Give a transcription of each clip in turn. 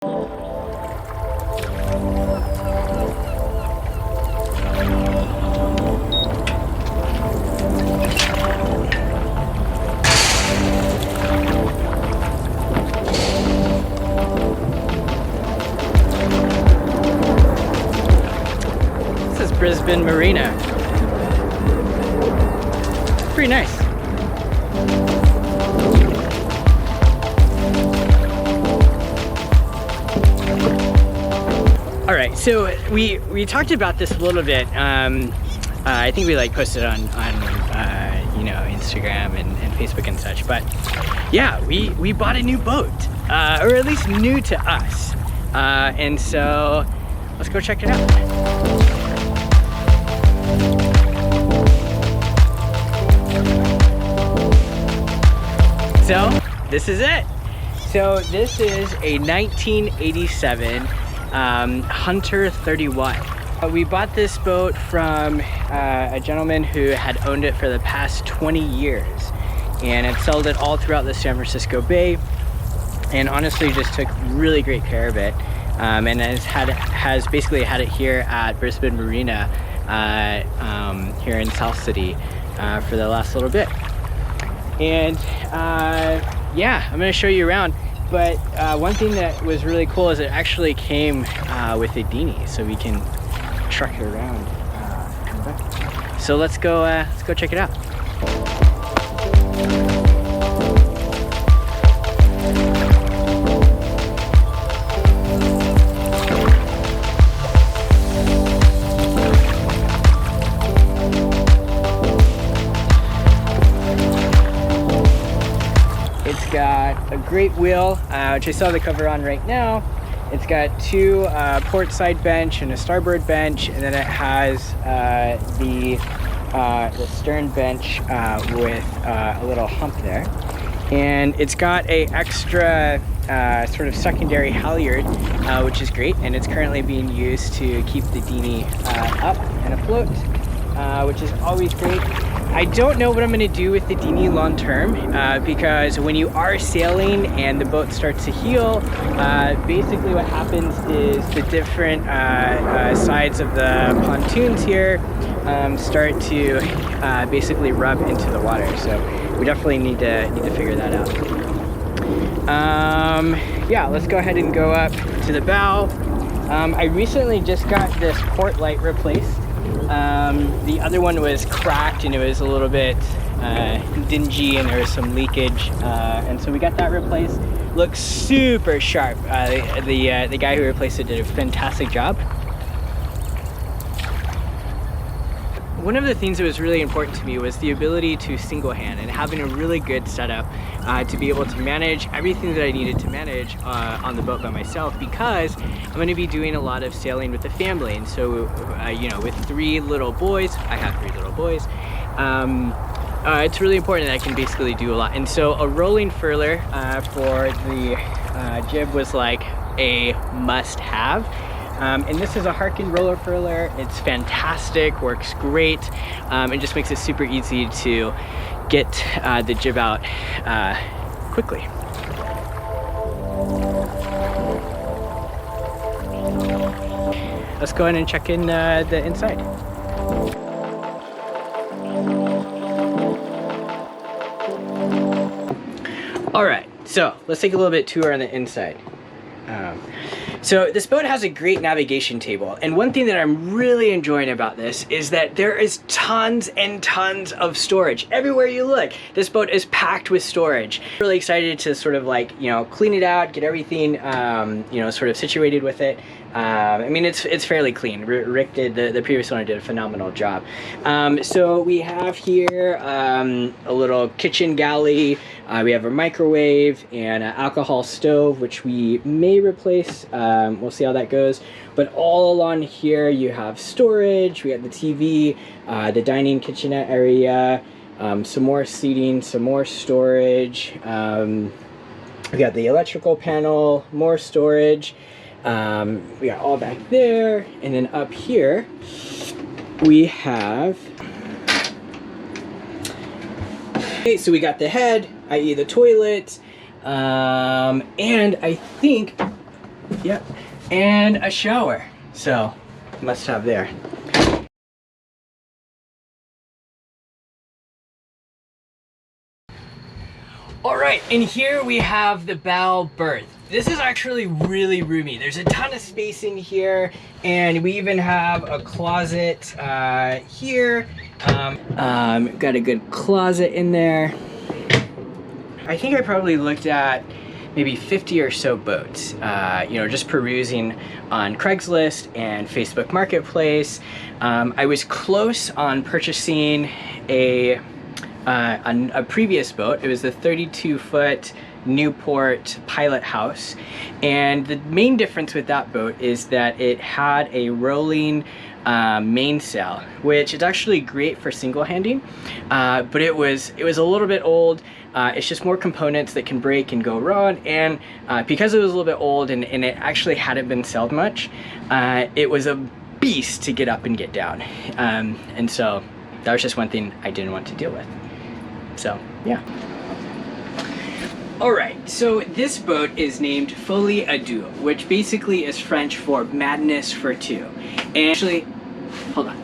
This is Brisbane Marina. Pretty nice. All right, so we talked about this a little bit. I think we like posted on you know, Instagram and Facebook and such. But yeah, we bought a new boat, or at least new to us. And so let's go check it out. So this is it. So this is a 1987 Hunter 31. We bought this boat from a gentleman who had owned it for the past 20 years and had sold it all throughout the San Francisco Bay, and honestly just took really great care of it, and has basically had it here at Brisbane Marina here in South City for the last little bit. And yeah, I'm gonna show you around. But one thing that was really cool is it actually came with a dinghy, so we can truck it around. So let's go check it out. It's got a great wheel, which I saw the cover on right now. It's got two port side bench and a starboard bench, and then it has the stern bench with a little hump there. And it's got a extra sort of secondary halyard, which is great, and it's currently being used to keep the dinghy up and afloat, which is always great. I don't know what I'm going to do with the dinghy long term, because when you are sailing and the boat starts to heel, basically what happens is the different sides of the pontoons here start to basically rub into the water. So we definitely need to figure that out. Yeah, let's go ahead and go up to the bow. I recently just got this port light replaced. The other one was cracked and it was a little bit dingy and there was some leakage, and so we got that replaced. Looks super sharp. The guy who replaced it did a fantastic job. One of the things that was really important to me was the ability to single hand and having a really good setup to be able to manage everything that I needed to manage on the boat by myself, because I'm going to be doing a lot of sailing with the family. And so, you know, with three little boys, I have three little boys, it's really important that I can basically do a lot. And so a rolling furler for the jib was like a must-have. And this is a Harkin roller furler. It's fantastic, works great, and just makes it super easy to get the jib out quickly. Let's go ahead and check in the inside. All right, so let's take a little bit tour on the inside. So this boat has a great navigation table, and one thing that I'm really enjoying about this is that there is tons and tons of storage. Everywhere you look, this boat is packed with storage. Really excited to sort of like, you know, clean it out, get everything, you know, sort of situated with it. I mean, it's fairly clean. Rick did, the previous owner did a phenomenal job. So we have here a little kitchen galley. We have a microwave and an alcohol stove, which we may replace. We'll see how that goes. But all along here, you have storage. We have the TV, the dining kitchenette area, some more seating, some more storage. We got the electrical panel, more storage. We got all back there, and then up here we have, okay, so we got the head, i.e. the toilet, and I think Yep. And a shower. So, must have there. All right, and here we have the bow berth. This is actually really roomy. There's a ton of space in here, and we even have a closet here. Got a good closet in there. I think I probably looked at maybe 50 or so boats, you know, just perusing on Craigslist and Facebook Marketplace. I was close on purchasing a previous boat. It was the 32-foot Newport Pilot House, and the main difference with that boat is that it had a rolling mainsail, which is actually great for single handing, but it was a little bit old. It's just more components that can break and go wrong, and because it was a little bit old and it actually hadn't been sailed much, it was a beast to get up and get down, and so that was just one thing I didn't want to deal with. So yeah. All right, so this boat is named Folie à deux, which basically is French for madness for two. And actually, hold on.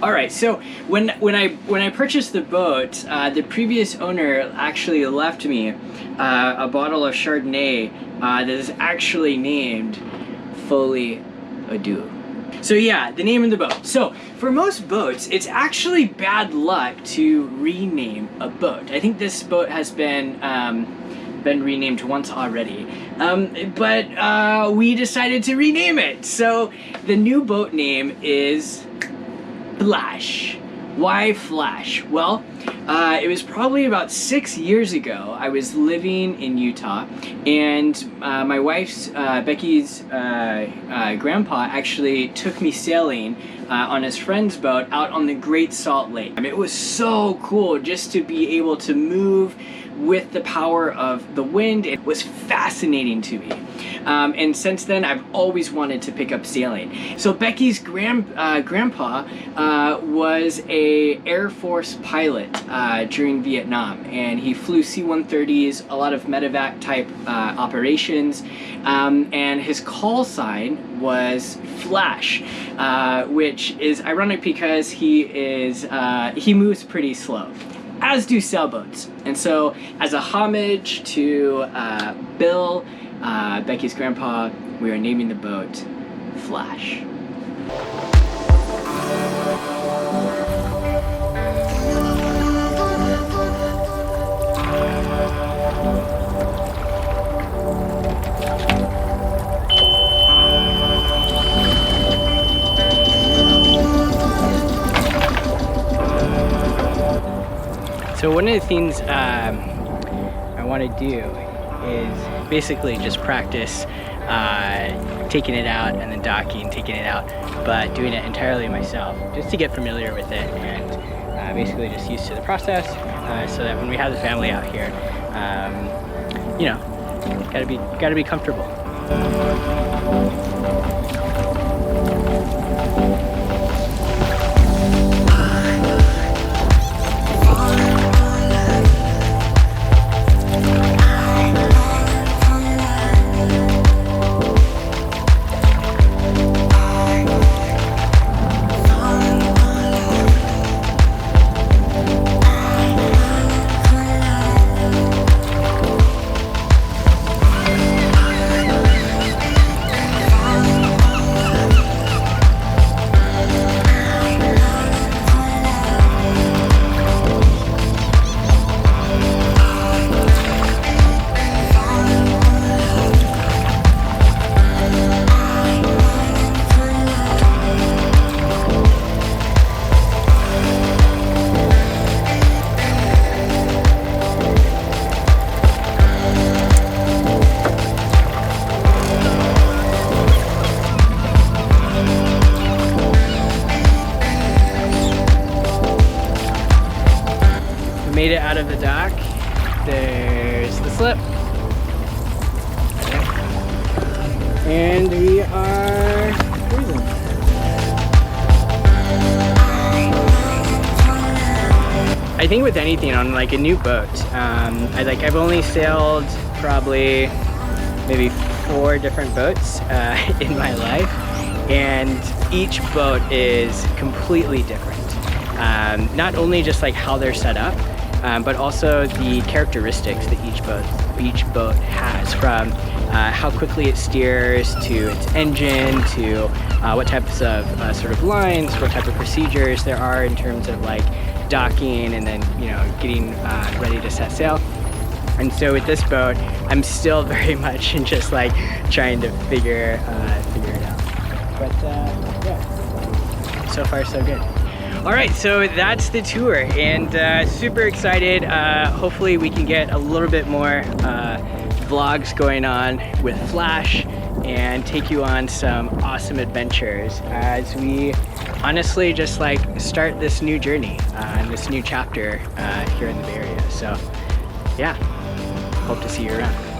All right, so when I purchased the boat, the previous owner actually left me a bottle of Chardonnay that is actually named Folie à deux. So yeah, the name of the boat. So for most boats, it's actually bad luck to rename a boat. I think this boat has been renamed once already, but we decided to rename it. So the new boat name is Flash. Why Flash? Well, it was probably about 6 years ago. I was living in Utah, and my wife's, Becky's grandpa actually took me sailing on his friend's boat out on the Great Salt Lake. I mean, it was so cool just to be able to move with the power of the wind. It was fascinating to me. And since then, I've always wanted to pick up sailing. So Becky's grandpa was a Air Force pilot during Vietnam, and he flew C-130s, a lot of medevac type operations, and his call sign was Flash, which is ironic because he moves pretty slow, as do sailboats. And so as a homage to Bill, Becky's grandpa, we are naming the boat Flash. So one of the things I want to do is basically just practice taking it out and then docking, taking it out, but doing it entirely myself, just to get familiar with it and basically just used to the process, so that when we have the family out here, you know, gotta be comfortable. Made it out of the dock. There's the slip. And we are cruising. I think with anything on like a new boat, I've only sailed probably maybe 4 different boats in my life, and each boat is completely different. Not only just like how they're set up, but also the characteristics that each boat has, from how quickly it steers, to its engine, to what types of sort of lines, what type of procedures there are in terms of like docking and then, you know, getting ready to set sail. And so with this boat, I'm still very much in just like trying to figure it out. But yeah, so far so good. All right, so that's the tour, and super excited. Hopefully we can get a little bit more vlogs going on with Flash and take you on some awesome adventures as we honestly just like start this new journey and this new chapter here in the Bay Area. So yeah, hope to see you around.